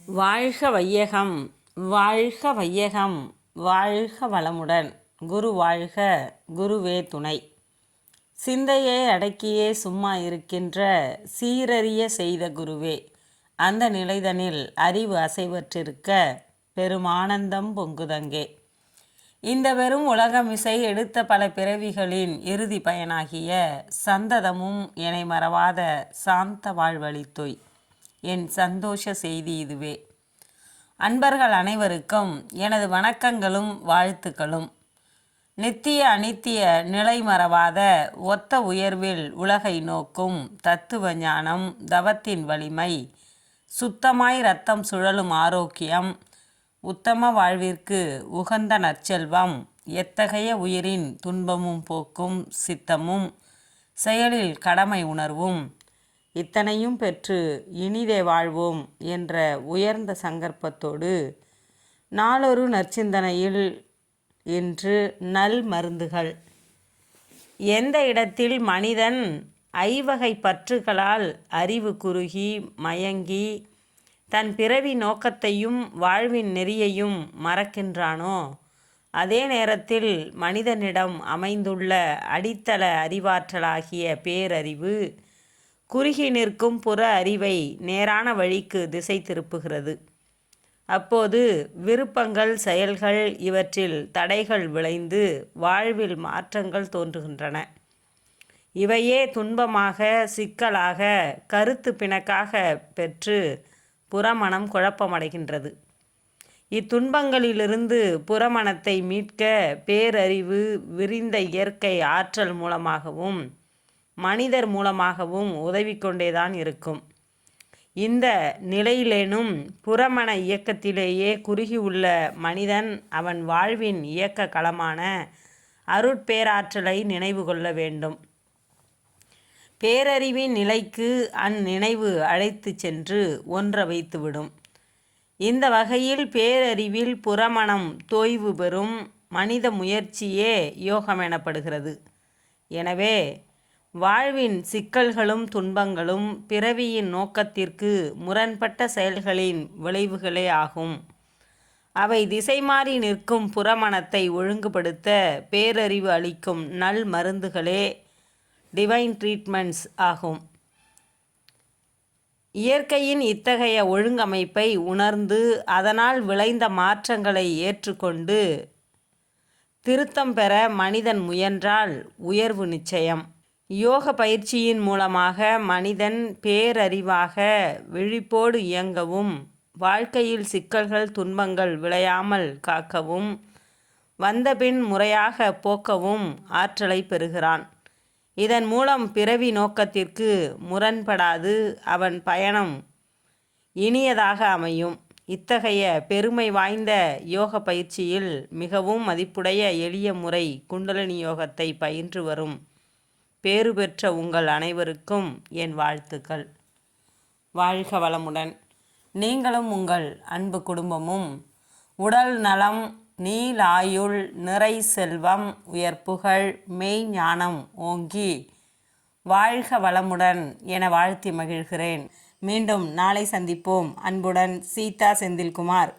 வாழ்க வையகம், வாழ்க வையகம், வாழ்க வளமுடன். குரு வாழ்க, குருவே துணை. சிந்தையை அடக்கியே சும்மா இருக்கின்ற சீரறிய செய்த குருவே, அந்த நிலைதனில் அறிவு அசைவற்றிருக்க பெருமானந்தம் பொங்குதங்கே. இந்த வெறும் உலகமிசை எடுத்த பல பிறவிகளின் இறுதி பயனாகிய சந்ததமும் என்னை மறவாத சாந்த வாழ்வழித்தோய். என் சந்தோஷ செய்தி இதுவே. அன்பர்கள் அனைவருக்கும் எனது வணக்கங்களும் வாழ்த்துக்களும். நித்திய அனித்திய நிலை மறவாத ஒத்த உயர்வில் உலகை நோக்கும் தத்துவ ஞானம், தவத்தின் வலிமை, சுத்தமாய் இரத்தம் சுழலும் ஆரோக்கியம், உத்தம வாழ்விற்கு உகந்த நற்செல்வம், எத்தகைய உயிரின் துன்பமும் போக்கும் சித்தமும், செயலில் கடமை உணர்வும், இத்தனையும் பெற்று இனிதே வாழ்வோம் என்ற உயர்ந்த சங்கற்பத்தோடு நாளொரு நற்சிந்தனையில் இன்று நல் மருந்துகள். எந்த இடத்தில் மனிதன் ஐவகை பற்றுகளால் அறிவு குறுகி மயங்கி தன் பிறவி நோக்கத்தையும் வாழ்வின் நெறியையும் மறக்கின்றானோ, அதே நேரத்தில் மனிதனிடம் அமைந்துள்ள அடித்தள அறிவாற்றலாகிய பேரறிவு குறுகி நிற்கும் புற அறிவை நேரான வழிக்கு திசை திருப்புகிறது. அப்போது விருப்பங்கள், செயல்கள் இவற்றில் தடைகள் விளைந்து வாழ்வில் மாற்றங்கள் தோன்றுகின்றன. இவையே துன்பமாக, சிக்கலாக, கருத்து பிணக்காக பெற்று புறமனம் குழப்பமடைகின்றது. இத்துன்பங்களிலிருந்து புறமனத்தை மீட்க பேரறிவு விரிந்த இயற்கை ஆற்றல் மூலமாகவும் மனிதர் மூலமாகவும் உதவி கொண்டேதான் இருக்கும். இந்த நிலையிலேனும் புறமன இயக்கத்திலேயே குறுகி உள்ள மனிதன் அவன் வாழ்வின் இயக்க களமான அருட்பேராற்றலை நினைவு கொள்ள வேண்டும். பேரறிவின் நிலைக்கு அந்நினைவு அழைத்து சென்று ஒன்ற வைத்துவிடும். இந்த வகையில் பேரறிவில் புறமனம் தோய்வு பெறும் மனித முயற்சியே யோகம் எனப்படுகிறது. எனவே வாழ்வின் சிக்கல்களும் துன்பங்களும் பிறவியின் நோக்கத்திற்கு முரண்பட்ட செயல்களின் விளைவுகளே ஆகும். அவை திசை மாறி நிற்கும் புறமனத்தை ஒழுங்குபடுத்த பேரறிவு அளிக்கும் நல் மருந்துகளே டிவைன் ட்ரீட்மெண்ட்ஸ் ஆகும். இயற்கையின் இத்தகைய ஒழுங்கமைப்பை உணர்ந்து அதனால் விளைந்த மாற்றங்களை ஏற்றுக்கொண்டு திருத்தம் பெற மனிதன் முயன்றால் உயர்வு நிச்சயம். யோக பயிற்சியின் மூலமாக மனிதன் பேரறிவாக விழிப்போடு இயங்கவும், வாழ்க்கையில் சிக்கல்கள் துன்பங்கள் விளையாமல் காக்கவும், வந்தபின் முறையாக போக்கவும் ஆற்றலை பெறுகிறான். இதன் மூலம் பிறவி நோக்கத்திற்கு முரண்படாது அவன் பயணம் இனியதாக அமையும். இத்தகைய பெருமை வாய்ந்த யோக பயிற்சியில் மிகவும் மதிப்புடைய எளிய முறை குண்டலினி யோகத்தை பயின்று வரும் பேறு பெற்ற உங்கள் அனைவருக்கும் என் வாழ்த்துக்கள். வாழ்க வளமுடன். நீங்களும் உங்கள் அன்பு குடும்பமும் உடல் நலம், நீலாயுள், நிறை செல்வம், உயர்ப்புகழ், மெய் ஞானம் ஓங்கி வாழ்க வளமுடன் என வாழ்த்தி மகிழ்கிறேன். மீண்டும் நாளை சந்திப்போம். அன்புடன் சீதா செந்தில்குமார்.